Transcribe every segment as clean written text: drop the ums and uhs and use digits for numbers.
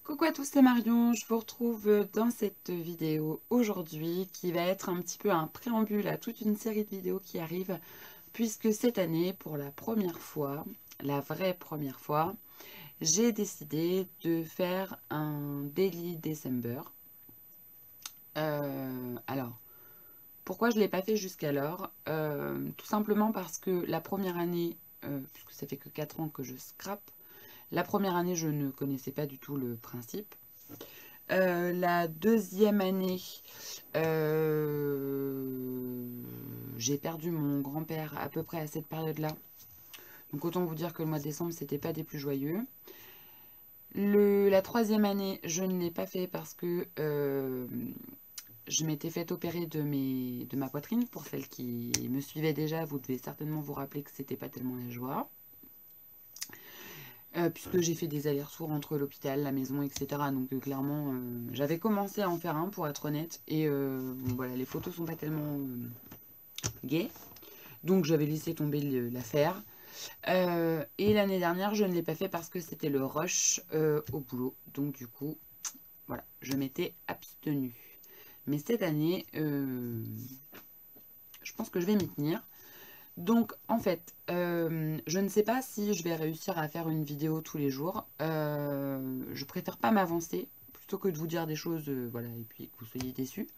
Coucou à tous, c'est Marion, je vous retrouve dans cette vidéo aujourd'hui qui va être un petit peu un préambule à toute une série de vidéos qui arrivent puisque cette année, pour la première fois, la vraie première fois, j'ai décidé de faire un Daily December. Alors, pourquoi je ne l'ai pas fait jusqu'alors? Tout simplement parce que la première année, puisque ça fait que 4 ans que je scrape, la première année je ne connaissais pas du tout le principe. La deuxième année, j'ai perdu mon grand-père à peu près à cette période-là. Donc autant vous dire que le mois de décembre, c'était pas des plus joyeux. La troisième année, je ne l'ai pas fait parce que je m'étais fait opérer de ma poitrine. Pour celles qui me suivaient déjà, vous devez certainement vous rappeler que c'était pas tellement la joie. Puisque j'ai fait des allers-retours entre l'hôpital, la maison, etc. Donc clairement, j'avais commencé à en faire un pour être honnête. Et bon, voilà, les photos sont pas tellement gaies. Donc j'avais laissé tomber l'affaire. Et l'année dernière, je ne l'ai pas fait parce que c'était le rush au boulot. Donc du coup, voilà, je m'étais abstenue. Mais cette année, je pense que je vais m'y tenir. Donc en fait, je ne sais pas si je vais réussir à faire une vidéo tous les jours. Je préfère pas m'avancer plutôt que de vous dire des choses, voilà, et puis que vous soyez déçus.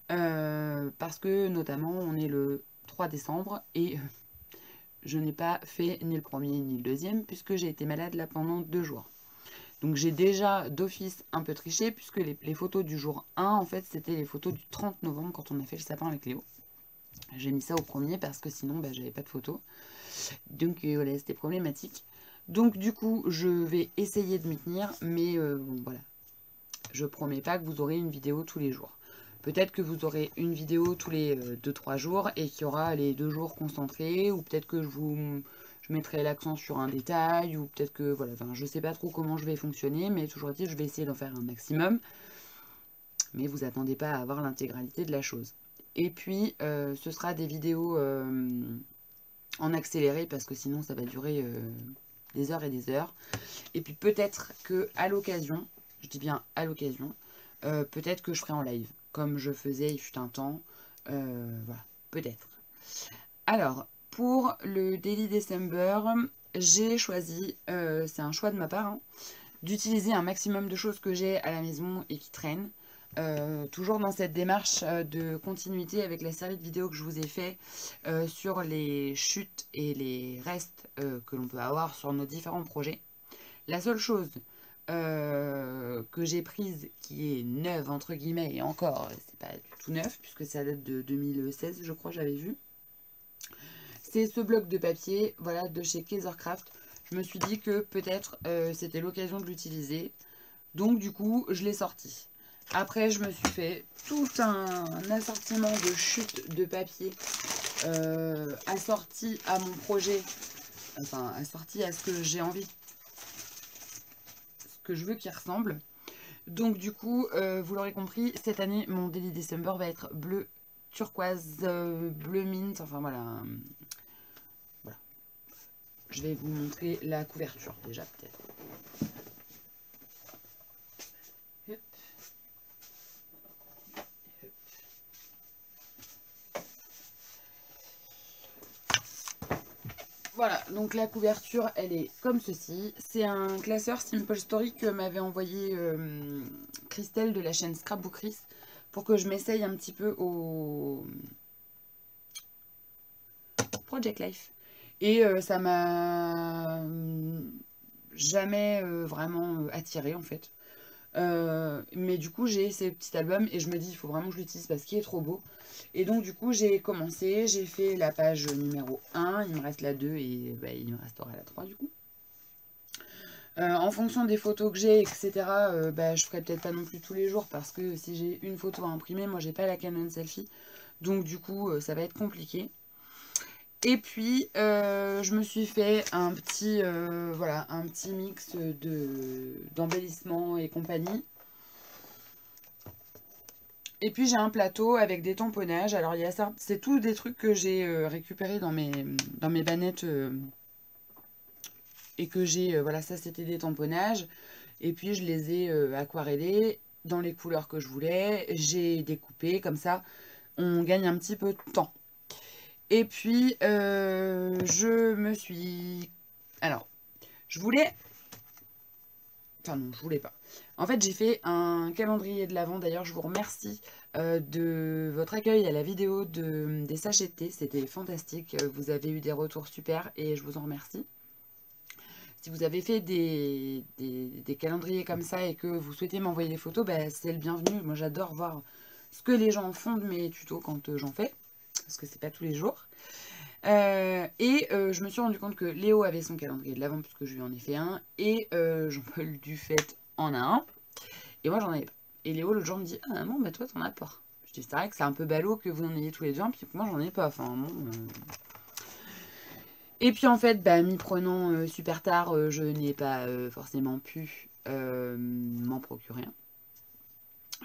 Parce que notamment on est le 3 décembre et je n'ai pas fait ni le premier ni le deuxième puisque j'ai été malade là pendant 2 jours. Donc j'ai déjà d'office un peu triché puisque les photos du jour 1 en fait c'était les photos du 30 novembre quand on a fait le sapin avec Léo. J'ai mis ça au premier parce que sinon j'avais pas de photos. Donc voilà, c'était problématique. Donc du coup, je vais essayer de m'y tenir, mais bon, voilà. Je promets pas que vous aurez une vidéo tous les jours. Peut-être que vous aurez une vidéo tous les 2-3 jours et qu'il y aura les 2 jours concentrés, ou peut-être que je mettrai l'accent sur un détail, ou peut-être que, voilà, enfin, je sais pas trop comment je vais fonctionner, mais toujours dit, je vais essayer d'en faire un maximum. Mais vous attendez pas à avoir l'intégralité de la chose. Et puis, ce sera des vidéos en accéléré parce que sinon ça va durer des heures et des heures. Et puis peut-être que à l'occasion, je dis bien à l'occasion, peut-être que je ferai en live, comme je faisais il fut un temps. Voilà, peut-être. Alors, pour le Daily December, j'ai choisi, c'est un choix de ma part, hein, d'utiliser un maximum de choses que j'ai à la maison et qui traînent. Toujours dans cette démarche de continuité avec la série de vidéos que je vous ai fait sur les chutes et les restes que l'on peut avoir sur nos différents projets. La seule chose que j'ai prise qui est neuve entre guillemets, et encore c'est pas du tout neuf puisque ça date de 2016 je crois, j'avais vu, c'est ce bloc de papier, voilà, de chez Kaisercraft. Je me suis dit que peut-être c'était l'occasion de l'utiliser, donc du coup je l'ai sorti. Après, je me suis fait tout un assortiment de chutes de papier assorti à mon projet, enfin assorti à ce que j'ai envie, ce que je veux qu'il ressemble. Donc du coup, vous l'aurez compris, cette année, mon Daily December va être bleu turquoise, bleu mint, enfin voilà. Voilà. Je vais vous montrer la couverture déjà peut-être. Voilà, donc la couverture, elle est comme ceci. C'est un classeur Simple Story que m'avait envoyé Christelle de la chaîne Scrapbookeries pour que je m'essaye un petit peu au Project Life. Et ça m'a jamais vraiment attiré en fait. Mais du coup j'ai ces petits albums et je me dis il faut vraiment que je l'utilise parce qu'il est trop beau. Et donc du coup j'ai commencé, j'ai fait la page numéro 1, il me reste la 2 et bah, il me restera la 3 du coup. En fonction des photos que j'ai, etc., bah, je ferai peut-être pas non plus tous les jours parce que si j'ai une photo à imprimer, moi j'ai pas la Canon Selfie. Donc du coup ça va être compliqué. Et puis, je me suis fait un petit, voilà, un petit mix d'embellissement et compagnie. Et puis, j'ai un plateau avec des tamponnages. Alors, il y a ça, c'est tout des trucs que j'ai récupérés dans mes bannettes et que j'ai, voilà, ça c'était des tamponnages. Et puis je les ai aquarellés dans les couleurs que je voulais. J'ai découpé, comme ça on gagne un petit peu de temps. Et puis je me suis... Alors, je voulais... Enfin non, je voulais pas. En fait, j'ai fait un calendrier de l'Avent. D'ailleurs, je vous remercie de votre accueil à la vidéo des sachets de thé. C'était fantastique. Vous avez eu des retours super et je vous en remercie. Si vous avez fait des calendriers comme ça et que vous souhaitez m'envoyer des photos, bah, c'est le bienvenu. Moi, j'adore voir ce que les gens font de mes tutos quand j'en fais. Parce que c'est pas tous les jours. Je me suis rendu compte que Léo avait son calendrier de l'Avent, puisque je lui en ai fait un, et Jean-Paul Dufait en a un, et moi j'en avais pas. Et Léo l'autre jour me dit: ah non, bah toi t'en as pas. Je dis: c'est vrai que c'est un peu ballot que vous en ayez tous les deux un, puis que moi j'en ai pas. Enfin bon. Et puis en fait, bah, m'y prenant super tard, je n'ai pas forcément pu m'en procurer un.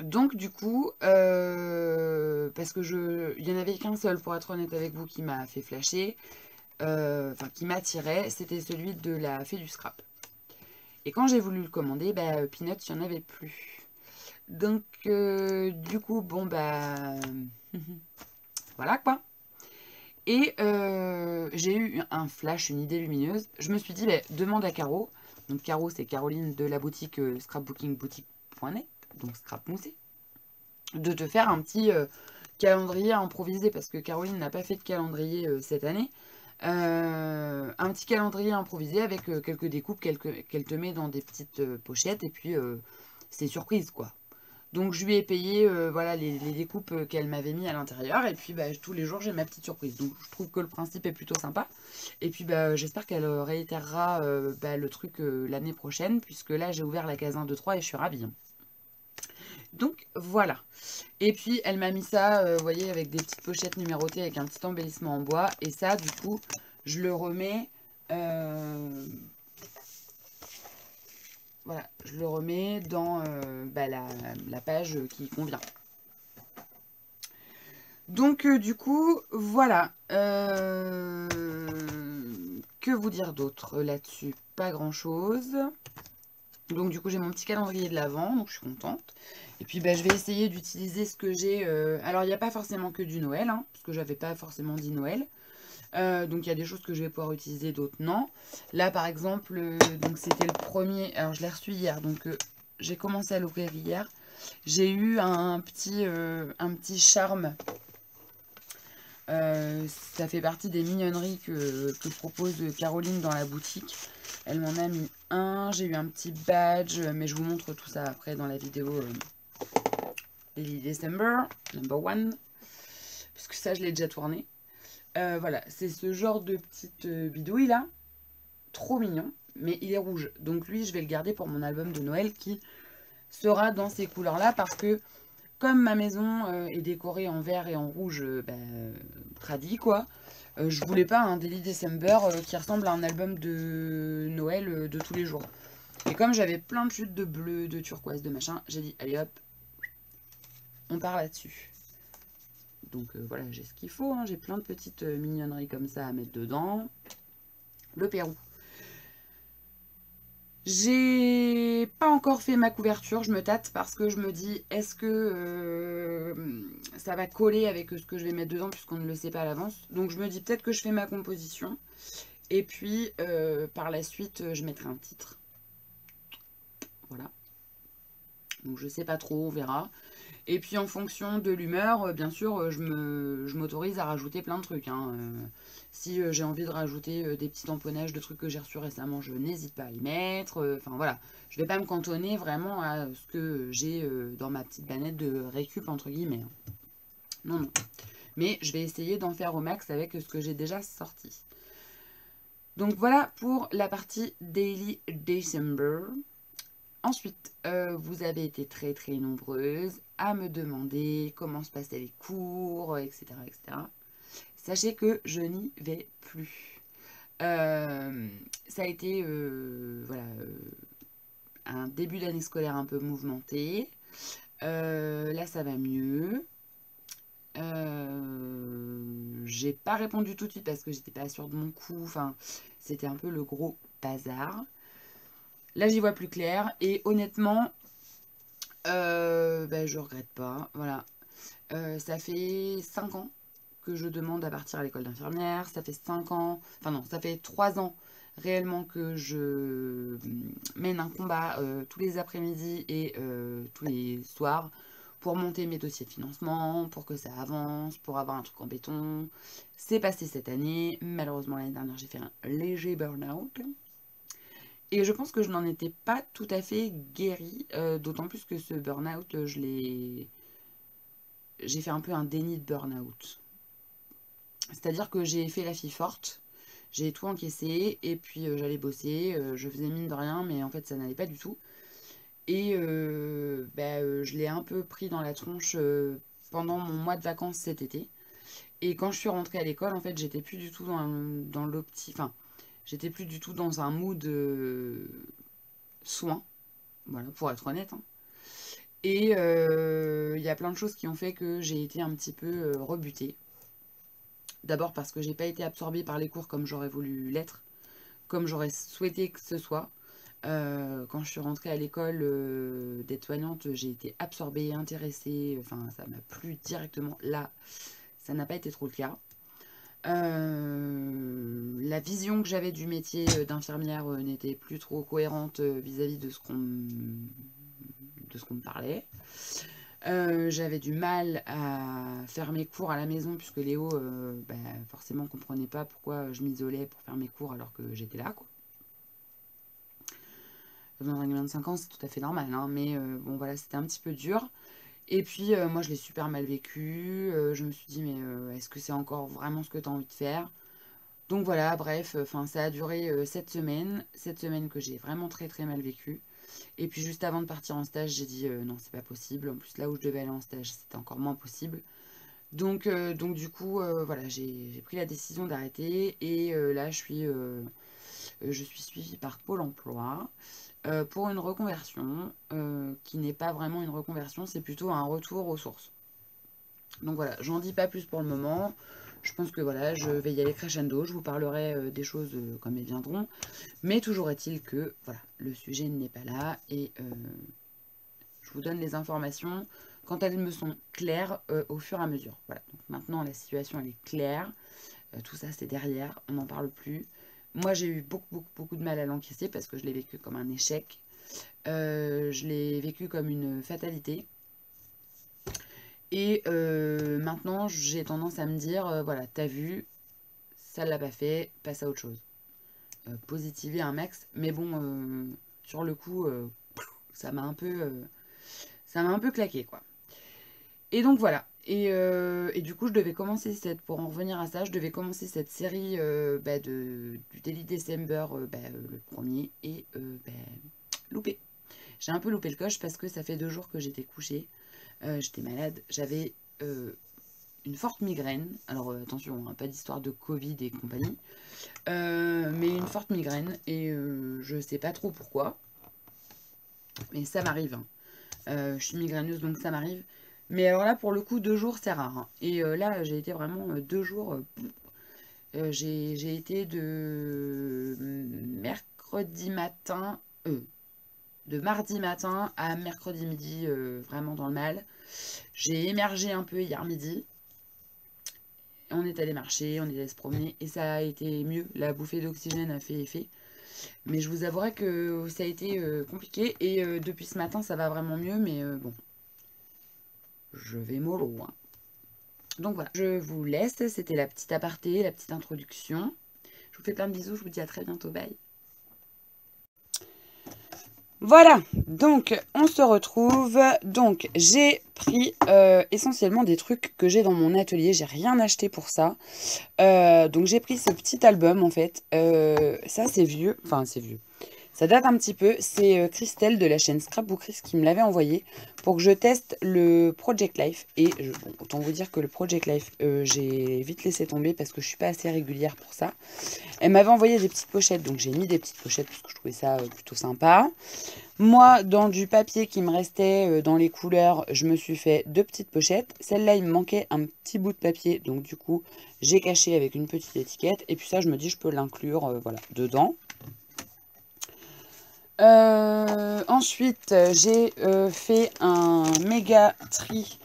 Donc du coup, parce que il y en avait qu'un seul, pour être honnête avec vous, qui m'a fait flasher, enfin qui m'attirait, c'était celui de la fée du scrap. Et quand j'ai voulu le commander, bah, Peanuts, il n'y en avait plus. Donc du coup, bon bah voilà quoi. Et j'ai eu un flash, une idée lumineuse. Je me suis dit, bah, demande à Caro. Donc Caro, c'est Caroline de la boutique scrapbookingboutique.net, donc scrap moussé, de te faire un petit calendrier improvisé, parce que Caroline n'a pas fait de calendrier cette année. Un petit calendrier improvisé avec quelques découpes qu'elle te met dans des petites pochettes, et puis c'est surprise quoi. Donc je lui ai payé voilà, les découpes qu'elle m'avait mis à l'intérieur, et puis bah, tous les jours j'ai ma petite surprise. Donc je trouve que le principe est plutôt sympa, et puis bah, j'espère qu'elle réitérera bah, le truc l'année prochaine, puisque là j'ai ouvert la case 1, 2, 3 et je suis ravie. Donc voilà. Et puis elle m'a mis ça, vous voyez, avec des petites pochettes numérotées avec un petit embellissement en bois. Et ça, du coup, je le remets... voilà, je le remets dans bah, la page qui convient. Donc du coup, voilà. Que vous dire d'autre là-dessus? Pas grand-chose. Donc du coup, j'ai mon petit calendrier de l'Avent, donc je suis contente. Et puis bah, je vais essayer d'utiliser ce que j'ai. Alors, il n'y a pas forcément que du Noël, hein, parce que j'avais pas forcément dit Noël. Donc il y a des choses que je vais pouvoir utiliser, d'autres non. Là, par exemple, donc c'était le premier. Alors, je l'ai reçu hier, donc j'ai commencé à l'ouvrir hier. J'ai eu un petit charme. Ça fait partie des mignonneries que propose Caroline dans la boutique. Elle m'en a mis un. J'ai eu un petit badge, mais je vous montre tout ça après dans la vidéo Lily December, number one. Puisque ça, je l'ai déjà tourné. Voilà, c'est ce genre de petite bidouille là. Trop mignon, mais il est rouge. Donc lui, je vais le garder pour mon album de Noël qui sera dans ces couleurs-là, parce que comme ma maison est décorée en vert et en rouge tradi quoi, je voulais pas un Daily December qui ressemble à un album de Noël de tous les jours. Et comme j'avais plein de chutes de bleu, de turquoise, de machin, j'ai dit allez hop, on part là-dessus. Donc voilà, j'ai ce qu'il faut, hein. J'ai plein de petites mignonneries comme ça à mettre dedans. Le Pérou. J'ai pas encore fait ma couverture, je me tâte parce que je me dis, est-ce que ça va coller avec ce que je vais mettre dedans, puisqu'on ne le sait pas à l'avance. Donc je me dis peut-être que je fais ma composition, et puis par la suite je mettrai un titre. Voilà. Donc je sais pas trop, on verra. Et puis en fonction de l'humeur, bien sûr, je m'autorise à rajouter plein de trucs, hein. Si j'ai envie de rajouter des petits tamponnages de trucs que j'ai reçus récemment, je n'hésite pas à les mettre. Enfin voilà, je vais pas me cantonner vraiment à ce que j'ai dans ma petite banette de récup, entre guillemets. Non, non. Mais je vais essayer d'en faire au max avec ce que j'ai déjà sorti. Donc voilà pour la partie Daily December. Ensuite, vous avez été très très nombreuses à me demander comment se passaient les cours, etc. etc. Sachez que je n'y vais plus. Ça a été voilà, un début d'année scolaire un peu mouvementé. Là, ça va mieux. J'ai pas répondu tout de suite parce que j'étais pas sûre de mon coup. Enfin, c'était un peu le gros bazar. Là, j'y vois plus clair. Et honnêtement, je regrette pas. Voilà. Ça fait 5 ans que je demande à partir à l'école d'infirmière. Ça fait 5 ans, enfin non, ça fait 3 ans réellement que je mène un combat tous les après-midi et tous les soirs pour monter mes dossiers de financement, pour que ça avance, pour avoir un truc en béton. C'est passé cette année. Malheureusement, l'année dernière, j'ai fait un léger burn-out. Et je pense que je n'en étais pas tout à fait guérie, d'autant plus que ce burn-out, j'ai fait un peu un déni de burn-out. C'est-à-dire que j'ai fait la fille forte, j'ai tout encaissé, et puis j'allais bosser, je faisais mine de rien, mais en fait ça n'allait pas du tout. Et je l'ai un peu pris dans la tronche pendant mon mois de vacances cet été. Et quand je suis rentrée à l'école, en fait, j'étais plus du tout dans l'optique... Enfin, j'étais plus du tout dans un mood soin, voilà, pour être honnête. Hein. Et il y a plein de choses qui ont fait que j'ai été un petit peu rebutée. D'abord parce que j'ai pas été absorbée par les cours comme j'aurais voulu l'être, comme j'aurais souhaité que ce soit. Quand je suis rentrée à l'école d'aide-soignante, j'ai été absorbée, intéressée, enfin ça m'a plu directement. Là, ça n'a pas été trop le cas. La vision que j'avais du métier d'infirmière n'était plus trop cohérente vis-à-vis de ce qu'on me parlait. J'avais du mal à faire mes cours à la maison puisque Léo forcément comprenait pas pourquoi je m'isolais pour faire mes cours alors que j'étais là quoi. Dans un gamin de 5 ans c'est tout à fait normal hein, mais bon voilà c'était un petit peu dur. Et puis moi je l'ai super mal vécu, je me suis dit mais est-ce que c'est encore vraiment ce que tu as envie de faire? Donc voilà bref, ça a duré 7 semaines que j'ai vraiment très très mal vécu. Et puis juste avant de partir en stage, j'ai dit non, c'est pas possible. En plus, là où je devais aller en stage, c'était encore moins possible. Donc du coup, voilà, j'ai pris la décision d'arrêter. Et là, je suis suivie par Pôle emploi pour une reconversion qui n'est pas vraiment une reconversion, c'est plutôt un retour aux sources. Donc voilà, j'en dis pas plus pour le moment. Je pense que voilà, je vais y aller crescendo. Je vous parlerai des choses comme elles viendront. Mais toujours est-il que voilà, le sujet n'est pas là et je vous donne les informations quand elles me sont claires au fur et à mesure. Voilà, donc maintenant la situation elle est claire. Tout ça c'est derrière, on n'en parle plus. Moi j'ai eu beaucoup de mal à l'encaisser parce que je l'ai vécu comme un échec. Je l'ai vécu comme une fatalité. Et maintenant j'ai tendance à me dire, voilà, t'as vu, ça l'a pas fait, passe à autre chose. Positiver un max, mais bon, sur le coup, ça m'a un peu claqué quoi. Et donc voilà. Et du coup, je devais commencer pour en revenir à ça, je devais commencer cette série du Daily December le premier et loupé. J'ai un peu loupé le coche parce que ça fait 2 jours que j'étais couchée. J'étais malade, j'avais une forte migraine. Alors attention, hein, pas d'histoire de Covid et compagnie. Mais une forte migraine et je sais pas trop pourquoi. Mais ça m'arrive. Hein. Je suis migraineuse donc ça m'arrive. Mais alors là pour le coup 2 jours c'est rare. Hein. Et là j'ai été vraiment 2 jours. J'ai été de mercredi matin. De mardi matin à mercredi midi vraiment dans le mal. J'ai émergé un peu hier midi. On est allé marcher, on est allé se promener et ça a été mieux. La bouffée d'oxygène a fait effet. Mais je vous avouerai que ça a été compliqué et depuis ce matin ça va vraiment mieux. Mais bon, je vais mollo. Hein. Donc voilà, je vous laisse. C'était la petite aparté, la petite introduction. Je vous fais plein de bisous, je vous dis à très bientôt. Bye. Voilà, donc on se retrouve. Donc j'ai pris essentiellement des trucs que j'ai dans mon atelier. J'ai rien acheté pour ça. Donc j'ai pris ce petit album en fait. Ça c'est vieux, enfin c'est vieux. Ça date un petit peu. C'est Christelle de la chaîne Scrapbookeries qui me l'avait envoyé pour que je teste le Project Life. Et bon, autant vous dire que le Project Life, j'ai vite laissé tomber parce que je suis pas assez régulière pour ça. Elle m'avait envoyé des petites pochettes, donc j'ai mis des petites pochettes parce que je trouvais ça plutôt sympa. Moi, dans du papier qui me restait dans les couleurs, je me suis fait 2 petites pochettes. Celle-là, il me manquait un petit bout de papier, donc du coup, j'ai caché avec une petite étiquette. Et puis ça, je me dis, je peux l'inclure voilà, dedans. Ensuite, j'ai fait un méga tri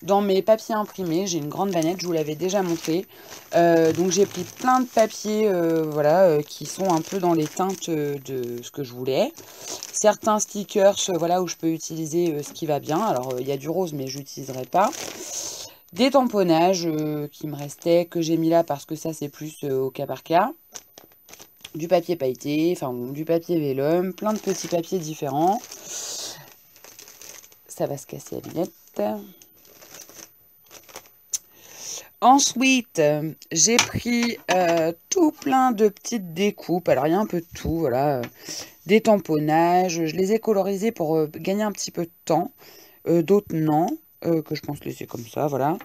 dans mes papiers imprimés. J'ai une grande vanette, je vous l'avais déjà montré. Donc j'ai pris plein de papiers voilà, qui sont un peu dans les teintes de ce que je voulais. Certains stickers voilà, où je peux utiliser ce qui va bien. Alors il y a du rose mais je n'utiliserai pas. Des tamponnages qui me restaient, que j'ai mis là parce que ça c'est plus au cas par cas. Du papier pailleté, enfin du papier vélum, plein de petits papiers différents. Ça va se casser la lunette. Ensuite, j'ai pris tout plein de petites découpes. Alors, il y a un peu de tout, voilà. Des tamponnages. Je les ai colorisés pour gagner un petit peu de temps. D'autres, non. Que je pense laisser comme ça, voilà.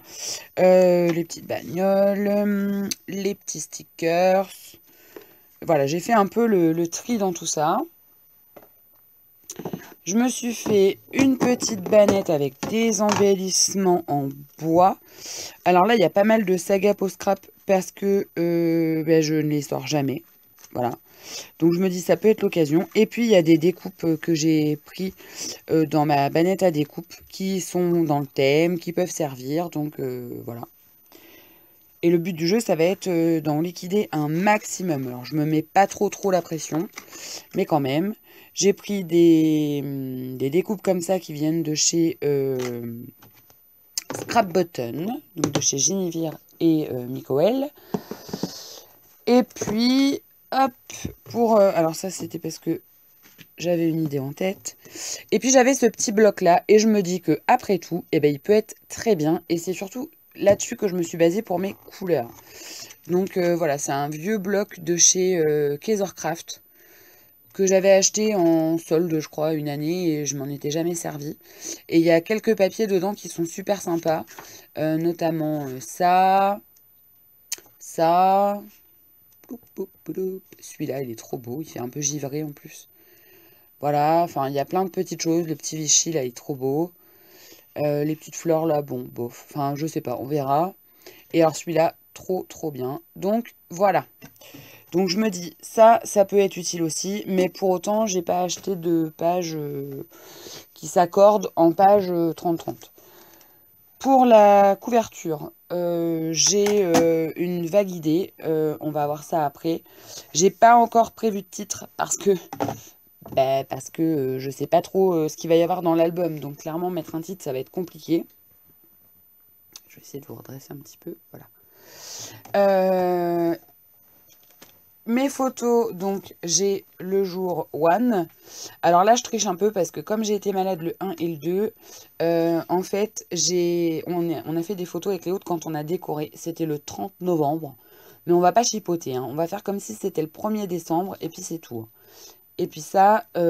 Les petites bagnoles. Les petits stickers. Voilà, j'ai fait un peu le tri dans tout ça. Je me suis fait une petite banette avec des embellissements en bois. Alors là, il y a pas mal de saga post-scrap parce que ben, je ne les sors jamais. Voilà. Donc je me dis ça peut être l'occasion. Et puis il y a des découpes que j'ai pris dans ma banette à découpe qui sont dans le thème, qui peuvent servir. Donc voilà. Et le but du jeu, ça va être d'en liquider un maximum. Alors je me mets pas trop la pression, mais quand même. J'ai pris des découpes comme ça qui viennent de chez Scrap Button, donc de chez Geneviève et Mikoel. Et puis, hop, pour... alors ça, c'était parce que j'avais une idée en tête. Et puis, j'avais ce petit bloc-là. Et je me dis que après tout, eh ben, il peut être très bien. Et c'est surtout là-dessus que je me suis basée pour mes couleurs. Donc, voilà, c'est un vieux bloc de chez Kaisercraft que j'avais acheté en solde, je crois, une année, et je m'en étais jamais servi. Et il y a quelques papiers dedans qui sont super sympas, notamment ça, celui-là, il est trop beau, il fait un peu givré en plus. Voilà, enfin, il y a plein de petites choses, le petit Vichy, là, il est trop beau. Les petites fleurs, là, bon, bof, enfin, je sais pas, on verra. Et alors, celui-là, trop bien. Donc, voilà. Donc je me dis, ça peut être utile aussi, mais pour autant, j'ai pas acheté de page qui s'accorde en page 30-30. Pour la couverture, j'ai une vague idée, on va voir ça après. J'ai pas encore prévu de titre parce que je sais pas trop ce qu'il va y avoir dans l'album, donc clairement mettre un titre, ça va être compliqué. Je vais essayer de vous redresser un petit peu, voilà. Mes photos, donc j'ai le jour 1. Alors là, je triche un peu parce que comme j'ai été malade le 1 et le 2, en fait, on a fait des photos avec Léo quand on a décoré. C'était le 30 novembre. Mais on va pas chipoter, hein. On va faire comme si c'était le 1er décembre et puis c'est tout. Et puis ça, c'était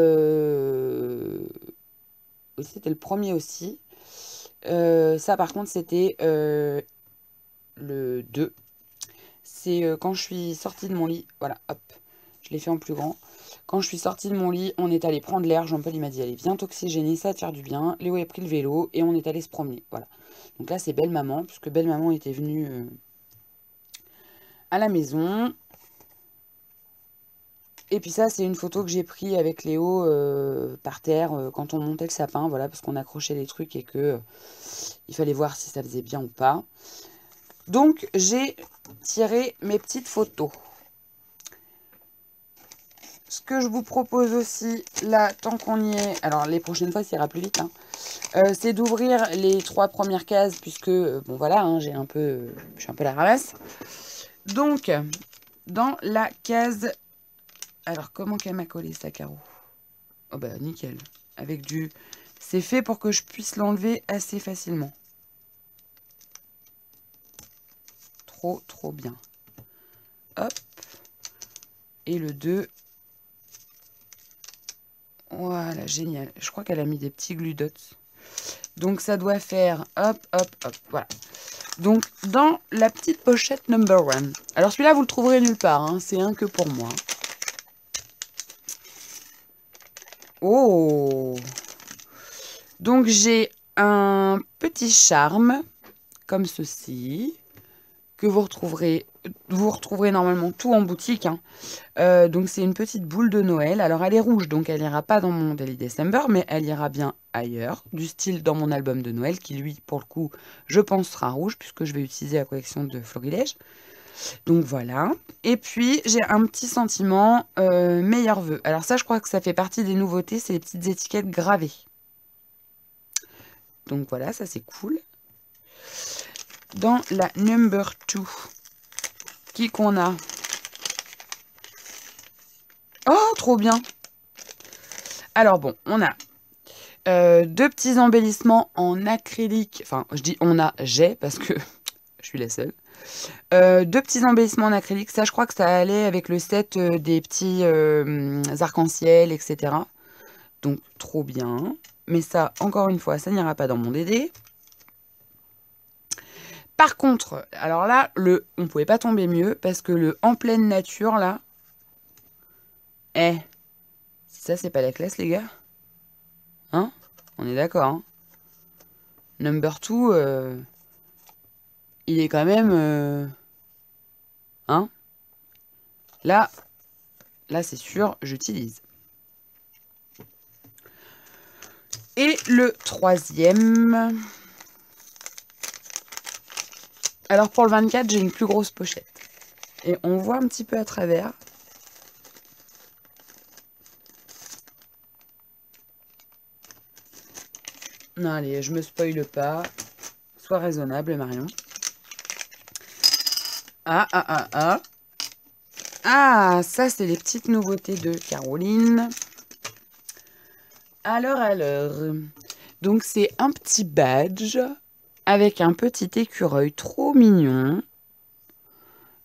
le 1er aussi. Ça, par contre, c'était le 2. C'est quand je suis sortie de mon lit. Voilà, hop. Je l'ai fait en plus grand. Quand je suis sortie de mon lit, on est allé prendre l'air. Jean-Paul, il m'a dit, allez, viens t'oxygéner, ça va te faire du bien. Léo a pris le vélo et on est allé se promener. Voilà. Donc là, c'est belle-maman, puisque belle-maman était venue à la maison. Et puis ça, c'est une photo que j'ai prise avec Léo par terre quand on montait le sapin. Voilà, parce qu'on accrochait les trucs et que il fallait voir si ça faisait bien ou pas. Donc, j'ai tiré mes petites photos. Ce que je vous propose aussi, là, tant qu'on y est, alors les prochaines fois, ça ira plus vite, hein, c'est d'ouvrir les 3 premières cases, puisque, bon voilà, hein, je suis un peu la ramasse. Donc, dans la case... Alors, comment qu'elle m'a collé, ça, Caro? Oh bah, nickel. Avec du... C'est fait pour que je puisse l'enlever assez facilement. Trop bien. Hop. Et le 2... Voilà, génial. Je crois qu'elle a mis des petits glue dots. Donc, ça doit faire hop, voilà. Donc, dans la petite pochette number 1. Alors, celui-là, vous le trouverez nulle part. Hein, c'est un que pour moi. Oh! Donc, j'ai un petit charme, comme ceci, que vous retrouverez vous retrouverez normalement tout en boutique, hein. Donc c'est une petite boule de Noël. Alors elle est rouge, donc elle ira pas dans mon Daily December, mais elle ira bien ailleurs, du style dans mon album de Noël, qui lui, pour le coup, je pense sera rouge, puisque je vais utiliser la collection de Florilège. Donc voilà. Et puis j'ai un petit sentiment meilleurs vœux. Alors ça, je crois que ça fait partie des nouveautés, c'est les petites étiquettes gravées. Donc voilà, ça c'est cool. Dans la number 2, qui qu'on a? Oh, trop bien! Alors bon, on a deux petits embellissements en acrylique. Enfin, je dis on a, j'ai, parce que je suis la seule. Deux petits embellissements en acrylique. Ça, je crois que ça allait avec le set des petits arcs-en-ciel, etc. Donc, trop bien. Mais ça, encore une fois, ça n'ira pas dans mon DD. Par contre, alors là, on pouvait pas tomber mieux, parce que le en pleine nature, là... ça, c'est pas la classe, les gars? Hein? On est d'accord, hein? Number 2, il est quand même... Hein? Là, c'est sûr, j'utilise. Et le troisième... Alors pour le 24, j'ai une plus grosse pochette. Et on voit un petit peu à travers. Non, allez, je me spoile pas. Sois raisonnable, Marion. Ah, ça, c'est les petites nouveautés de Caroline. Alors. Donc, c'est un petit badge avec un petit écureuil trop mignon.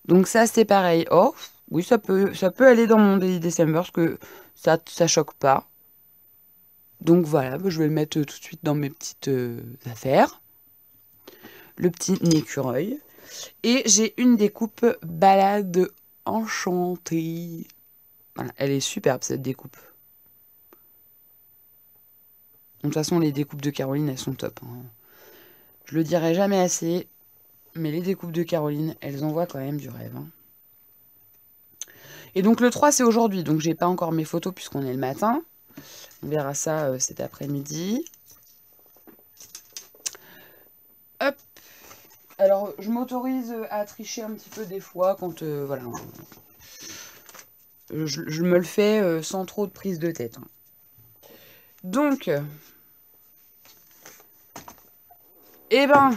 Donc, ça, c'est pareil. Oh, oui, ça peut aller dans mon Daily December parce que ça choque pas. Donc, voilà, je vais le mettre tout de suite dans mes petites affaires. Le petit écureuil. Et j'ai une découpe balade enchantée. Voilà, elle est superbe cette découpe. De toute façon, les découpes de Caroline, elles sont top, hein. Je le dirai jamais assez, mais les découpes de Caroline, elles envoient quand même du rêve, hein. Et donc le 3, c'est aujourd'hui, donc j'ai pas encore mes photos puisqu'on est le matin. On verra ça cet après-midi. Hop. Alors, je m'autorise à tricher un petit peu des fois quand, voilà, je me le fais sans trop de prise de tête, hein. Donc, eh ben,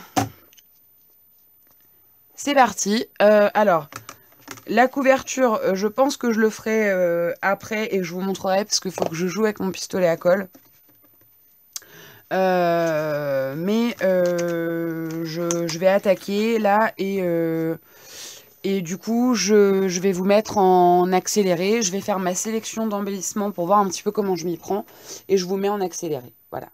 c'est parti. Alors, la couverture, je pense que je le ferai après et je vous montrerai parce qu'il faut que je joue avec mon pistolet à colle. Mais je vais attaquer là et du coup je vais vous mettre en accéléré. Je vais faire ma sélection d'embellissements pour voir un petit peu comment je m'y prends et je vous mets en accéléré. Voilà.